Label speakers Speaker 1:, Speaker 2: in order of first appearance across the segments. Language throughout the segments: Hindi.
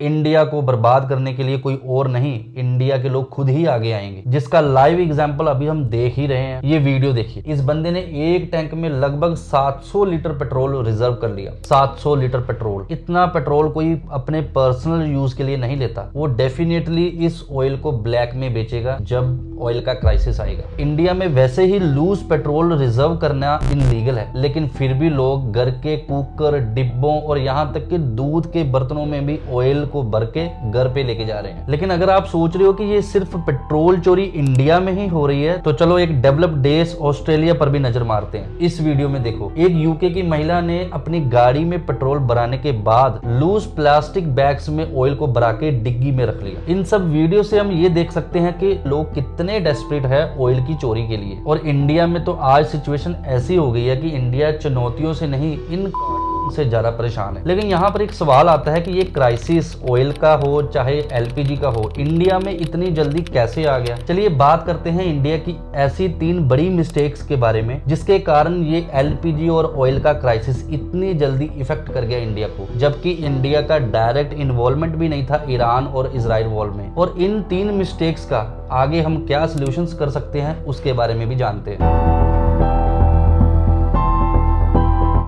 Speaker 1: इंडिया को बर्बाद करने के लिए कोई और नहीं, इंडिया के लोग खुद ही आगे आएंगे, जिसका लाइव एग्जांपल अभी हम देख ही रहे हैं। ये वीडियो देखिए, इस बंदे ने एक टैंक में लगभग 700 लीटर पेट्रोल रिजर्व कर लिया। 700 लीटर पेट्रोल, इतना पेट्रोल कोई अपने पर्सनल यूज के लिए नहीं लेता। वो डेफिनेटली इस ऑयल को ब्लैक में बेचेगा जब ऑयल का क्राइसिस आएगा। इंडिया में वैसे ही लूज पेट्रोल रिजर्व करना इनलीगल है, लेकिन फिर भी लोग घर के कुकर, डिब्बों और यहाँ तक कि दूध के बर्तनों में भी ऑयल को भर के घर पे लेके जा रहे हैं। लेकिन अगर आप सोच रहे हो कि ये सिर्फ पेट्रोल चोरी इंडिया में ही हो रही है, तो चलो एक डेवलप्ड देश ऑस्ट्रेलिया पर भी नजर मारते हैं। इस वीडियो में देखो, एक यूके की महिला ने अपनी गाड़ी में पेट्रोल भराने के बाद लूज प्लास्टिक बैग्स में ऑयल को भरा के डिग्गी में रख लिया। इन सब वीडियो से हम ये देख सकते हैं कि लोग कितने डेस्परेट है ऑयल की चोरी के लिए। और इंडिया में तो आज सिचुएशन ऐसी हो गई है कि इंडिया चुनौतियों से नहीं, इन से ज्यादा परेशान है। लेकिन यहाँ पर एक सवाल आता है कि ये क्राइसिस ऑयल का हो चाहे एलपीजी का हो, इंडिया में इतनी जल्दी कैसे आ गया। चलिए बात करते हैं इंडिया की ऐसी 3 बड़ी मिस्टेक्स के बारे में जिसके कारण ये एलपीजी और ऑयल का क्राइसिस इतनी जल्दी इफेक्ट कर गया इंडिया को, जबकि इंडिया का डायरेक्ट इन्वॉल्वमेंट भी नहीं था ईरान और इजराइल वॉर में। और इन 3 मिस्टेक्स का आगे हम क्या सोल्यूशंस कर सकते हैं उसके बारे में भी जानते हैं।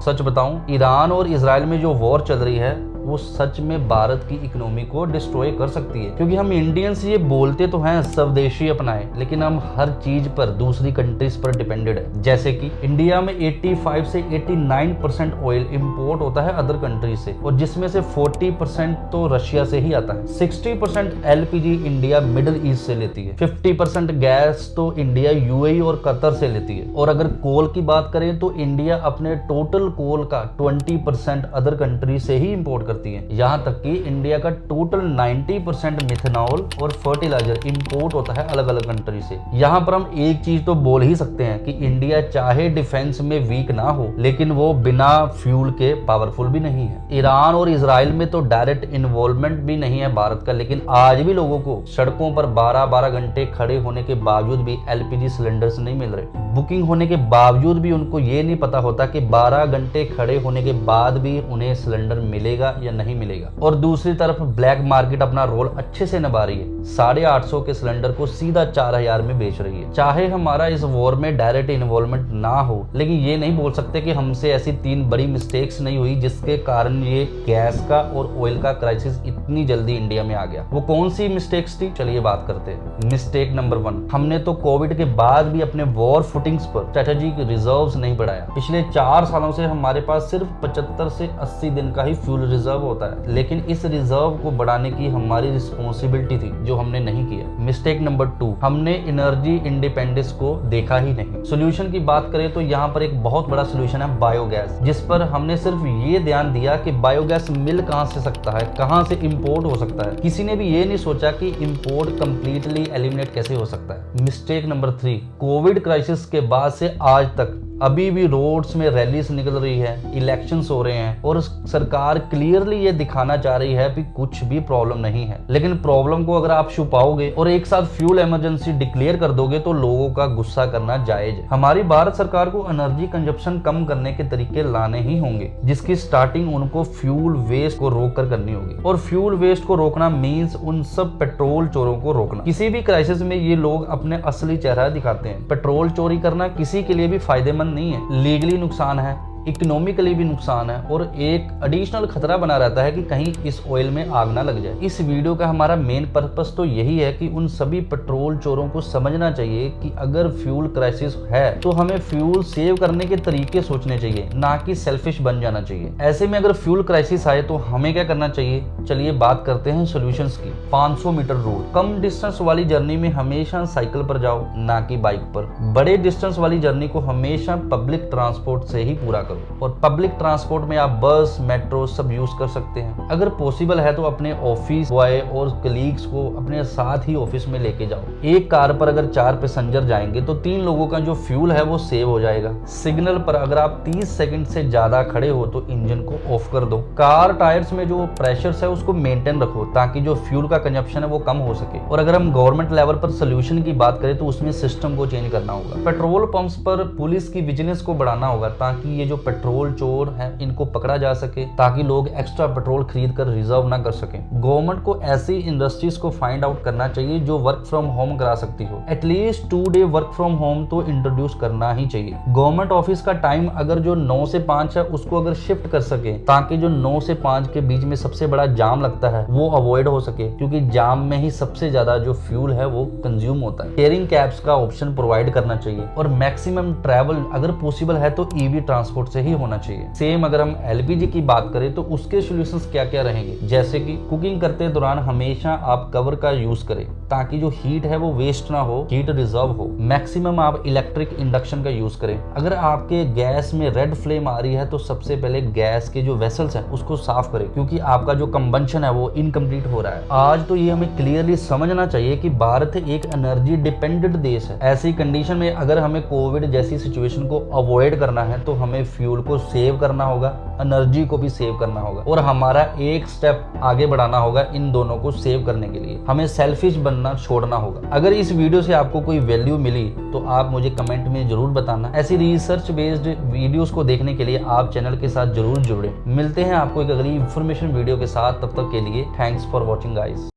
Speaker 1: सच बताऊं, ईरान और इजराइल में जो वॉर चल रही है वो सच में भारत की इकोनॉमी को डिस्ट्रॉय कर सकती है, क्योंकि हम इंडियंस ये बोलते तो हैं स्वदेशी अपनाएं, लेकिन हम हर चीज पर दूसरी कंट्रीज पर डिपेंडेड है। जैसे कि इंडिया में 85 से 89% ऑयल इंपोर्ट होता है अदर कंट्री से, और जिसमें से 40% तो रशिया से ही आता है। 60% एलपीजी इंडिया मिडिल ईस्ट से लेती है। 50% गैस तो इंडिया यूएई और कतर से लेती है। और अगर कोल की बात करें तो इंडिया अपने टोटल कोल का 20% अदर कंट्री से ही इंपोर्ट करती है। यहाँ तक कि इंडिया का टोटल 90% मिथेनॉल और फर्टिलाइजर इंपोर्ट होता है अलग अलग कंट्री से। यहाँ पर हम एक चीज तो बोल ही सकते हैं कि इंडिया चाहे डिफेंस में वीक ना हो, लेकिन वो बिना फ्यूल के पावरफुल भी नहीं है। ईरान और इजराइल में तो डायरेक्ट इन्वॉल्वमेंट भी नहीं है भारत का, लेकिन आज भी लोगों को सड़कों पर 12-12 घंटे खड़े होने के बावजूद भी एलपीजी सिलेंडर्स नहीं मिल रहे। बुकिंग होने के बावजूद भी उनको ये नहीं पता होता कि 12 घंटे खड़े होने के बाद भी उन्हें सिलेंडर मिलेगा या नहीं मिलेगा। और दूसरी तरफ ब्लैक मार्केट अपना रोल अच्छे से निभा रही है। 850 के सिलेंडर को सीधा 4000 में बेच रही है। चाहे हमारा इस वॉर में डायरेक्ट इन्वॉल्वमेंट ना हो, लेकिन ये नहीं बोल सकते कि हमसे ऐसी 3 बड़ी मिस्टेक्स नहीं हुई जिसके कारण ये गैस का और ऑयल का क्राइसिस इतनी जल्दी इंडिया में आ गया। वो कौन सी मिस्टेक्स थी, चलिए बात करते हैं। मिस्टेक नंबर 1, हमने तो कोविड के बाद भी अपने वॉर फुटिंग्स पर स्ट्रेटेजिक रिजर्व्स नहीं बढ़ाया। पिछले 4 सालों से हमारे पास सिर्फ 75 से 80 दिन का ही फ्यूल रिजर्व होता है, लेकिन इस रिजर्व को बढ़ाने की हमारी रिस्पॉन्सिबिलिटी थी जो हमने नहीं किया। मिस्टेक नंबर 2, हमने एनर्जी इंडिपेंडेंस को देखा ही नहीं। सोल्यूशन की बात करें तो यहाँ पर एक बहुत बड़ा सोल्यूशन है बायोगैस, जिस पर हमने सिर्फ ये ध्यान दिया कि बायोगैस मिल कहाँ से सकता है, कहाँ से इंपोर्ट हो सकता है। किसी ने भी ये नहीं सोचा कि इंपोर्ट कंप्लीटली एलिमिनेट कैसे हो सकता है। मिस्टेक नंबर 3, कोविड क्राइसिस के बाद से आज तक अभी भी रोड्स में रैलीज निकल रही है, इलेक्शंस हो रहे हैं और सरकार क्लियरली ये दिखाना चाह रही है कि कुछ भी प्रॉब्लम नहीं है। लेकिन प्रॉब्लम को अगर आप छुपाओगे और एक साथ फ्यूल इमरजेंसी डिक्लेयर कर दोगे तो लोगों का गुस्सा करना जायज है। हमारी भारत सरकार को एनर्जी कंजप्शन कम करने के तरीके लाने ही होंगे, जिसकी स्टार्टिंग उनको फ्यूल वेस्ट को रोक कर करनी होगी। और फ्यूल वेस्ट को रोकना मीन्स उन सब पेट्रोल चोरों को रोकना। किसी भी क्राइसिस में ये लोग अपने असली चेहरा दिखाते हैं। पेट्रोल चोरी करना किसी के लिए भी फायदेमंद नहीं है, लीगली नुकसान है, इकोनॉमिकली भी नुकसान है, और एक एडिशनल खतरा बना रहता है कि कहीं इस ऑयल में आग ना लग जाए। इस वीडियो का हमारा मेन पर्पस तो यही है कि उन सभी पेट्रोल चोरों को समझना चाहिए कि अगर फ्यूल क्राइसिस है तो हमें फ्यूल सेव करने के तरीके सोचने चाहिए, ना कि सेल्फिश बन जाना चाहिए। ऐसे में अगर फ्यूल क्राइसिस आए तो हमें क्या करना चाहिए, चलिए बात करते हैं सोल्यूशंस की। 500 मीटर रूल, कम डिस्टेंस वाली जर्नी में हमेशा साइकिल पर जाओ, ना कि बाइक पर। बड़े डिस्टेंस वाली जर्नी को हमेशा पब्लिक ट्रांसपोर्ट से ही पूरा करो, और पब्लिक ट्रांसपोर्ट में आप बस, मेट्रो सब यूज कर सकते हैं। अगर पॉसिबल है तो अपने ऑफिस बॉय और कलीग्स को अपने साथ ही ऑफिस में लेके जाओ। एक कार पर अगर 4 पैसेंजर जाएंगे तो 3 लोगों का जो फ्यूल है वो सेव हो जाएगा। सिग्नल पर अगर आप 30 सेकंड से ज्यादा खड़े हो तो इंजन को ऑफ कर दो। कार टायर्स में जो प्रेशर है उसको मेंटेन रखो ताकि जो फ्यूल का कंजप्शन है वो कम हो सके। और अगर हम गवर्नमेंट लेवल पर सोल्यूशन की बात करें तो उसमें सिस्टम को चेंज करना होगा। पेट्रोल पंप्स पर पुलिस की विजिलेंस को बढ़ाना होगा ताकि ये जो पेट्रोल चोर हैं इनको पकड़ा जा सके, ताकि लोग एक्स्ट्रा पेट्रोल खरीद कर रिजर्व ना कर सकें। गवर्नमेंट को ऐसी इंडस्ट्रीज को फाइंड आउट करना चाहिए जो वर्क फ्रॉम होम करा सकती हो। At least 2 day work from home तो इंट्रोड्यूस करना ही चाहिए। गवर्नमेंट ऑफिस का टाइम अगर जो 9 से 5 है उसको अगर शिफ्ट कर सके, ताकि जो 9 से 5 के बीच में सबसे बड़ा जाम लगता है वो अवॉइड हो सके, क्योंकि जाम में ही सबसे ज्यादा जो फ्यूल है वो कंज्यूम होता है। शेयरिंग कैब्स का ऑप्शन प्रोवाइड करना चाहिए और मैक्सिमम ट्रैवल अगर पॉसिबल है तो ईवी ट्रांसपोर्ट से ही होना चाहिए। सेम अगर हम एलपीजी की बात करें तो उसके सॉल्यूशंस क्या क्या रहेंगे, जैसे कि कुकिंग करते दौरान हमेशा आप कवर का यूज करें ताकि जो हीट है वो वेस्ट ना हो, हीट रिजर्व हो। मैक्सिमम आप इलेक्ट्रिक इंडक्शन का यूज करें। अगर आपके गैस में रेड फ्लेम आ रही है तो सबसे पहले गैस के जो वेसल्स हैं उसको साफ करें, क्योंकि आपका जो कंबंशन है वो इनकम्प्लीट हो रहा है। आज तो ये हमें क्लियरली समझना चाहिए कि भारत एक एनर्जी डिपेंडेंट देश है। ऐसी कंडीशन में अगर हमें कोविड जैसी सिचुएशन को अवॉइड करना है तो हमें फ्यूल को सेव करना होगा, एनर्जी को भी सेव करना होगा और हमारा एक स्टेप आगे बढ़ाना होगा। इन दोनों को सेव करने के लिए हमें सेल्फिश बनना छोड़ना होगा। अगर इस वीडियो से आपको कोई वैल्यू मिली तो आप मुझे कमेंट में जरूर बताना। ऐसी रिसर्च बेस्ड वीडियोस को देखने के लिए आप चैनल के साथ जरूर जुड़े। मिलते हैं आपको एक अगली इंफॉर्मेशन वीडियो के साथ, तब तक के लिए थैंक्स फॉर वॉचिंग गाइस।